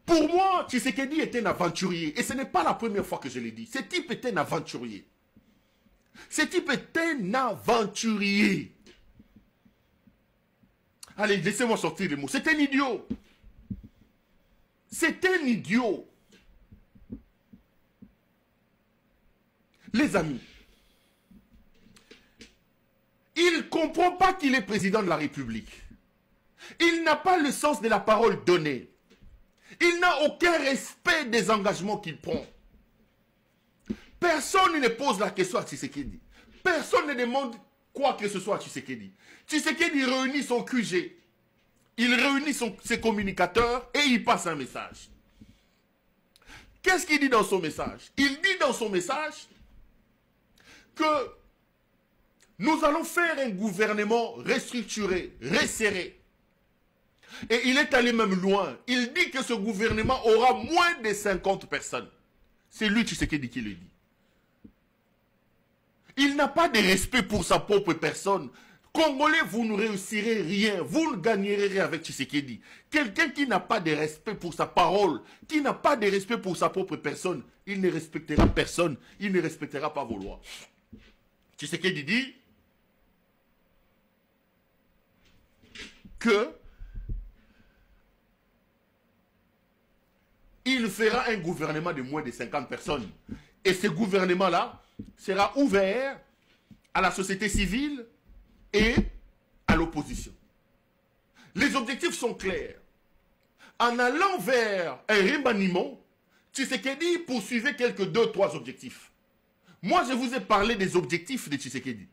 Pour moi, Tshisekedi était un aventurier. Et ce n'est pas la première fois que je l'ai dit. Ce type était un aventurier. Ce type est un aventurier. Allez, laissez-moi sortir les mots. C'est un idiot. C'est un idiot. Les amis, il ne comprend pas qu'il est président de la République. Il n'a pas le sens de la parole donnée. Il n'a aucun respect des engagements qu'il prend. Personne ne pose la question à Tshisekedi. Personne ne demande quoi que ce soit à Tshisekedi. Tshisekedi réunit son QG. Il réunit ses communicateurs et il passe un message. Qu'est-ce qu'il dit dans son message? Il dit dans son message que nous allons faire un gouvernement restructuré, resserré. Et il est allé même loin. Il dit que ce gouvernement aura moins de 50 personnes. C'est lui, Tshisekedi, qui le dit. Il n'a pas de respect pour sa propre personne. Congolais, vous ne réussirez rien. Vous ne gagnerez rien avec Tshisekedi. Quelqu'un qui n'a pas de respect pour sa parole, qui n'a pas de respect pour sa propre personne, il ne respectera personne. Il ne respectera pas vos lois. Tshisekedi dit que il fera un gouvernement de moins de 50 personnes. Et ce gouvernement-là sera ouvert à la société civile et à l'opposition. Les objectifs sont clairs. En allant vers un remaniement, Tshisekedi poursuivait quelques 2-3 objectifs. Moi, je vous ai parlé des objectifs de Tshisekedi.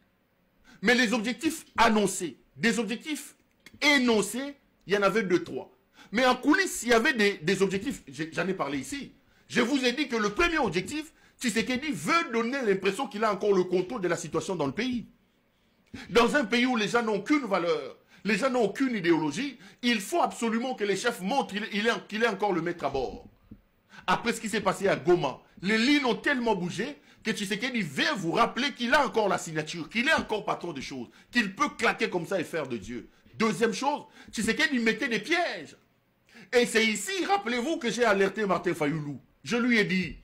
Mais les objectifs annoncés, des objectifs énoncés, il y en avait 2-3. Mais en coulisses, il y avait des objectifs, j'en ai parlé ici. Je vous ai dit que le premier objectif, Tshisekedi veut donner l'impression qu'il a encore le contrôle de la situation dans le pays. Dans un pays où les gens n'ont aucune valeur, les gens n'ont aucune idéologie, il faut absolument que les chefs montrent qu'il est encore le maître à bord. Après ce qui s'est passé à Goma, les lignes ont tellement bougé que Tshisekedi vient vous rappeler qu'il a encore la signature, qu'il est encore patron de choses, qu'il peut claquer comme ça et faire de Dieu. Deuxième chose, Tshisekedi mettait des pièges. Et c'est ici, rappelez-vous, que j'ai alerté Martin Fayoulou. Je lui ai dit,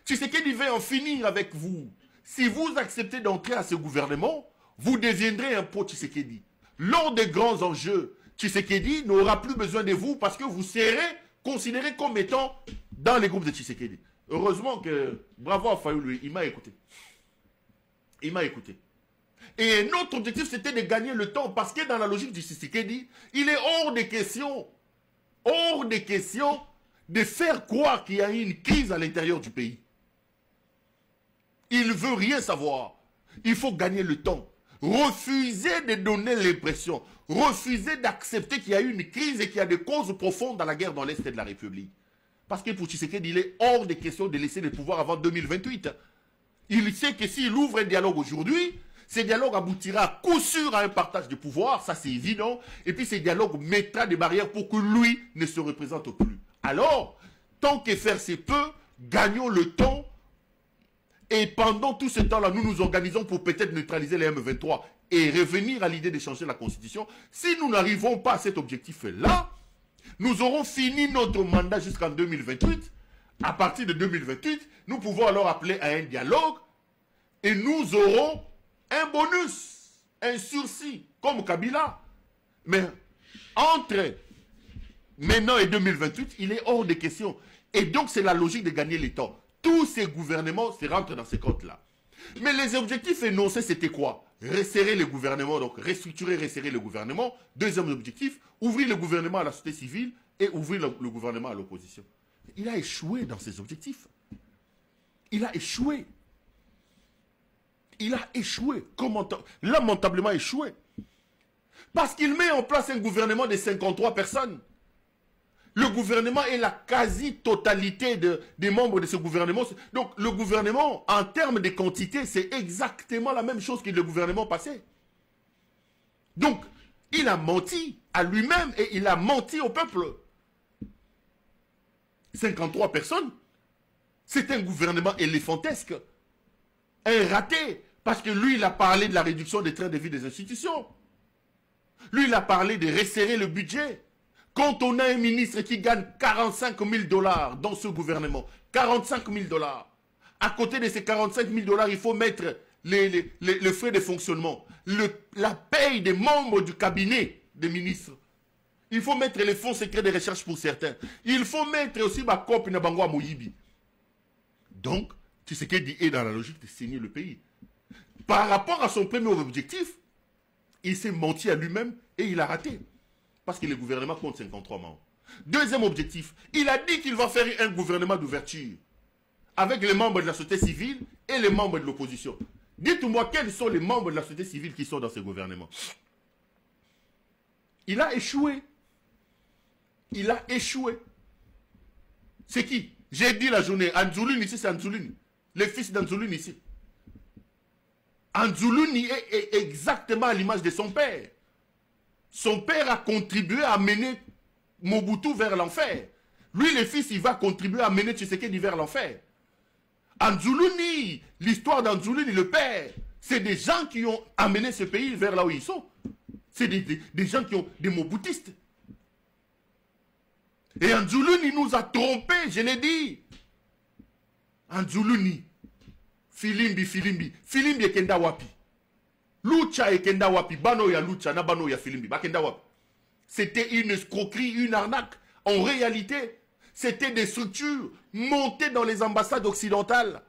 Tshisekedi va en finir avec vous. Si vous acceptez d'entrer à ce gouvernement, vous deviendrez un pot Tshisekedi. Lors des grands enjeux, Tshisekedi n'aura plus besoin de vous parce que vous serez considéré comme étant dans les groupes de Tshisekedi. Heureusement que, bravo à Fayoulou, il m'a écouté. Il m'a écouté. Et un autre objectif, c'était de gagner le temps parce que dans la logique du Tshisekedi, il est hors de question de faire croire qu'il y a eu une crise à l'intérieur du pays. Il ne veut rien savoir. Il faut gagner le temps. Refuser de donner l'impression, refuser d'accepter qu'il y a eu une crise et qu'il y a des causes profondes dans la guerre dans l'Est de la République. Parce que pour Tshisekedi, il est hors de question de laisser le pouvoir avant 2028. Il sait que s'il ouvre un dialogue aujourd'hui, ce dialogue aboutira à coup sûr à un partage de pouvoir, ça c'est évident. Et puis ce dialogue mettra des barrières pour que lui ne se représente plus. Alors, tant que faire se peut, gagnons le temps. Et pendant tout ce temps-là, nous nous organisons pour peut-être neutraliser les M23 et revenir à l'idée de changer la Constitution. Si nous n'arrivons pas à cet objectif-là, nous aurons fini notre mandat jusqu'en 2028. À partir de 2028, nous pouvons alors appeler à un dialogue et nous aurons un bonus, un sursis, comme Kabila. Mais entre maintenant et 2028, il est hors de question. Et donc, c'est la logique de gagner le temps. Tous ces gouvernements se rentrent dans ces comptes-là. Mais les objectifs énoncés, c'était quoi? Resserrer le gouvernement, donc restructurer, resserrer le gouvernement. Deuxième objectif, ouvrir le gouvernement à la société civile et ouvrir le gouvernement à l'opposition. Il a échoué dans ses objectifs. Il a échoué. Il a échoué. Lamentablement échoué. Parce qu'il met en place un gouvernement de 53 personnes. Le gouvernement est la quasi-totalité des membres de ce gouvernement. Donc le gouvernement, en termes de quantité, c'est exactement la même chose que le gouvernement passé. Donc, il a menti à lui-même et il a menti au peuple. 53 personnes, c'est un gouvernement éléphantesque. Un raté. Parce que lui, il a parlé de la réduction des trains de vie des institutions. Lui, il a parlé de resserrer le budget. Quand on a un ministre qui gagne 45 000 $ dans ce gouvernement, 45 000 $, à côté de ces 45 000 $, il faut mettre les frais de fonctionnement, la paye des membres du cabinet des ministres. Il faut mettre les fonds secrets de recherche pour certains. Il faut mettre aussi ma copie na bango à Moyibi. Donc, Tshisekedi est dans la logique de saigner le pays. Par rapport à son premier objectif, il s'est menti à lui-même et il a raté. Parce que le gouvernement compte 53 membres. Deuxième objectif, il a dit qu'il va faire un gouvernement d'ouverture avec les membres de la société civile et les membres de l'opposition. Dites-moi quels sont les membres de la société civile qui sont dans ce gouvernement. Il a échoué. Il a échoué. C'est qui? J'ai dit la journée, Anzouloun ici, c'est Anzouloun. Le fils d'Anzouloun ici. Anzouloun est exactement à l'image de son père. Son père a contribué à mener Mobutu vers l'enfer. Lui, le fils, il va contribuer à mener Tshisekedi vers l'enfer. Anzoulouni, l'histoire d'Anzoulouni, le père, c'est des gens qui ont amené ce pays vers là où ils sont. C'est des gens qui ont des Mobutistes. Et Anzoulouni nous a trompés, je l'ai dit. Anzoulouni, Filimbi, Filimbi ekenda wapi. Lucha ekenda wapi, bano ya Lucha, na bano ya Filimbi, bakenda wapi. C'était une escroquerie, une arnaque. En réalité, c'était des structures montées dans les ambassades occidentales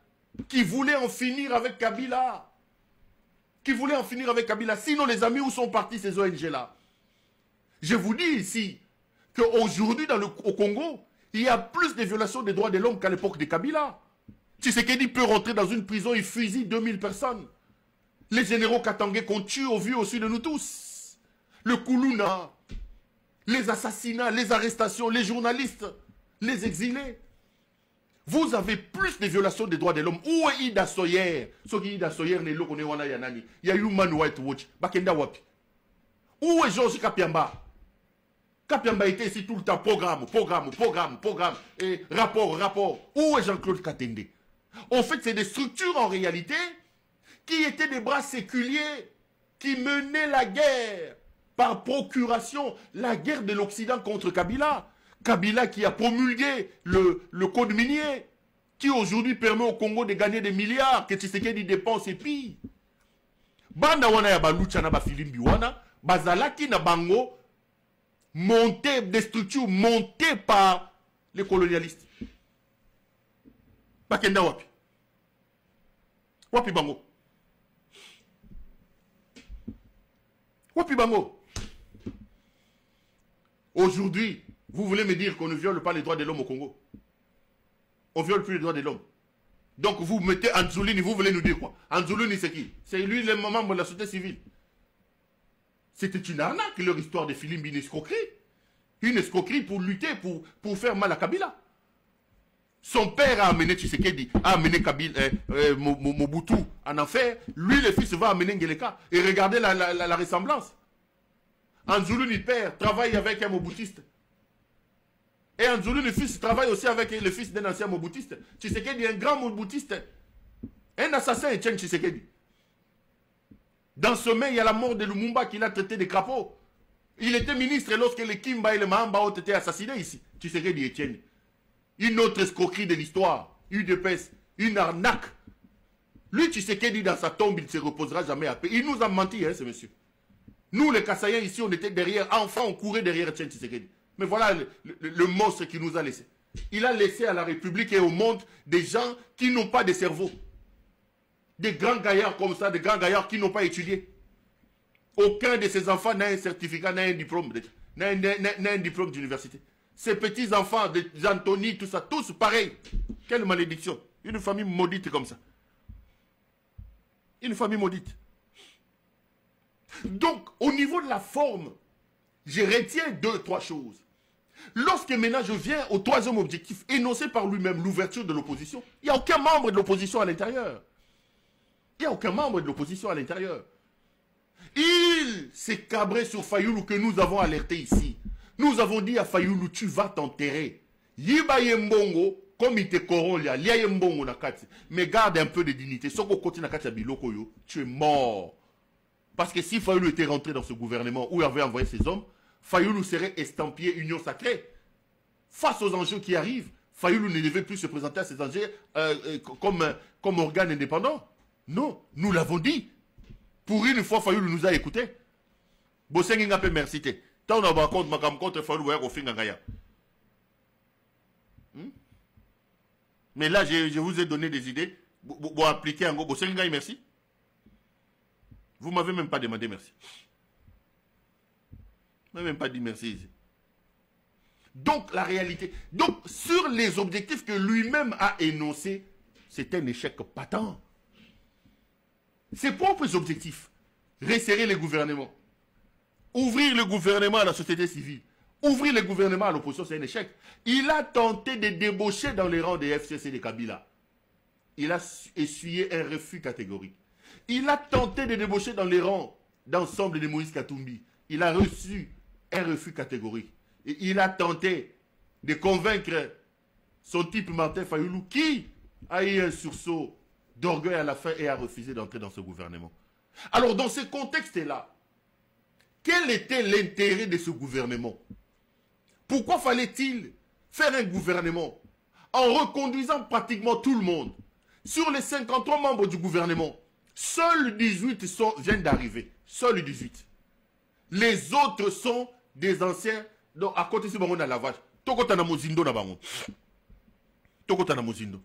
qui voulaient en finir avec Kabila. Sinon, les amis, où sont partis ces ONG-là? Je vous dis ici qu'aujourd'hui, au Congo, il y a plus de violations des droits de l'homme qu'à l'époque de Kabila. Tshisekedi peut rentrer dans une prison et fusiller 2000 personnes. Les généraux katangais qu'on tue au vu au-dessus de nous tous. Le Koulouna, les assassinats, les arrestations, les journalistes, les exilés. Vous avez plus de violations des droits de l'homme. Où est Ida Soyer? Ce qui Ida Soyer, les locaux, il y a Human Rights Watch. Bakenda Wapi. Où est Georges Kapiamba? Kapiamba était ici tout le temps. Programme. Et rapport. Où est Jean-Claude Katende? En fait, c'est des structures en réalité qui étaient des bras séculiers, qui menaient la guerre par procuration, la guerre de l'Occident contre Kabila. Kabila qui a promulgué le code minier, qui aujourd'hui permet au Congo de gagner des milliards, que Tshisekedi dépense et pille. Banda wana ya balucha na ba filimbi wana, bazalaki na bango, montées, des structures montées par les colonialistes. Bakenda wapi? Wapi bango? Wapi bango? Aujourd'hui, vous voulez me dire qu'on ne viole pas les droits de l'homme au Congo? On ne viole plus les droits de l'homme. Donc vous mettez Anzoulouni, vous voulez nous dire quoi? Anzoulouni c'est qui? C'est lui le membre de la société civile. C'était une arnaque leur histoire de Filimbi, une escroquerie. Une escroquerie pour lutter, pour faire mal à Kabila. Son père a amené Tshisekedi, a amené Mobutu en enfer. Lui le fils va amener Ngeleka. Et regardez la ressemblance. Anzoulouni père travaille avec un Mobutiste. Et Anzoulouni le fils travaille aussi avec le fils d'un ancien Mobutiste. Tshisekedi est un grand Mobutiste. Un assassin, Etienne Tshisekedi. Dans ce mail, il y a la mort de Lumumba qu'il a traité de crapaud. Il était ministre lorsque les Kimba et les Mahamba ont été assassinés ici. Tshisekedi Etienne. Une autre escroquerie de l'histoire. UDPS. Une arnaque. Lui, Tshisekedi, dans sa tombe, il ne se reposera jamais à paix. Il nous a menti, hein, ce monsieur. Nous, les Kassaïens, ici, on était derrière. Enfants, on courait derrière Etienne Tshisekedi. Mais voilà le monstre qu'il nous a laissé. Il a laissé à la République et au monde des gens qui n'ont pas de cerveau. Des grands gaillards comme ça, des grands gaillards qui n'ont pas étudié. Aucun de ces enfants n'a un certificat, n'a un diplôme, n'a un diplôme d'université. Ces petits-enfants, des Anthony, tout ça, tous pareils. Quelle malédiction. Une famille maudite comme ça. Une famille maudite. Donc, au niveau de la forme, je retiens 2-3 choses. Lorsque maintenant je viens au troisième objectif, énoncé par lui-même, l'ouverture de l'opposition, il n'y a aucun membre de l'opposition à l'intérieur. Il n'y a aucun membre de l'opposition à l'intérieur. Il s'est cabré sur Fayoulou que nous avons alerté ici. Nous avons dit à Fayoulou, tu vas t'enterrer. Yiba Yembongo, comme il te corrompt, Lia Yembongo nakati. Mais garde un peu de dignité. Soko koti nakati biloko yo, tu es mort. Parce que si Fayoulou était rentré dans ce gouvernement où il avait envoyé ses hommes, Fayoulou serait estampillé union sacrée. Face aux enjeux qui arrivent, Fayoulou ne devait plus se présenter à ces enjeux comme organe indépendant. Non, nous l'avons dit. Pour une fois, Fayoulou nous a écoutés. Bosengi ngape merci te. Tant on a compte makam contre Fayoulou au fin ngaya. Mais là, je vous ai donné des idées. Pour appliquer en gros. Bosengi ngaye merci. Vous m'avez même pas demandé merci. Vous m'avez même pas dit merci ici. Donc, la réalité. Donc, sur les objectifs que lui-même a énoncés, c'est un échec patent. Ses propres objectifs. Resserrer les gouvernements. Ouvrir le gouvernement à la société civile. Ouvrir le gouvernement à l'opposition, c'est un échec. Il a tenté de débaucher dans les rangs des FCC de Kabila. Il a essuyé un refus catégorique. Il a tenté de débaucher dans les rangs d'ensemble de Moïse Katumbi. Il a reçu un refus catégorique. Et il a tenté de convaincre son type Martin Fayoulou qui a eu un sursaut d'orgueil à la fin et a refusé d'entrer dans ce gouvernement. Alors dans ce contexte-là, quel était l'intérêt de ce gouvernement? Pourquoi fallait-il faire un gouvernement en reconduisant pratiquement tout le monde? Sur les 53 membres du gouvernement, seuls 18 viennent d'arriver. Seuls 18. Les autres sont des anciens. Donc, à côté de ce moment, on a la vache. Tokota na mozindo na bango. Tokota na mozindo.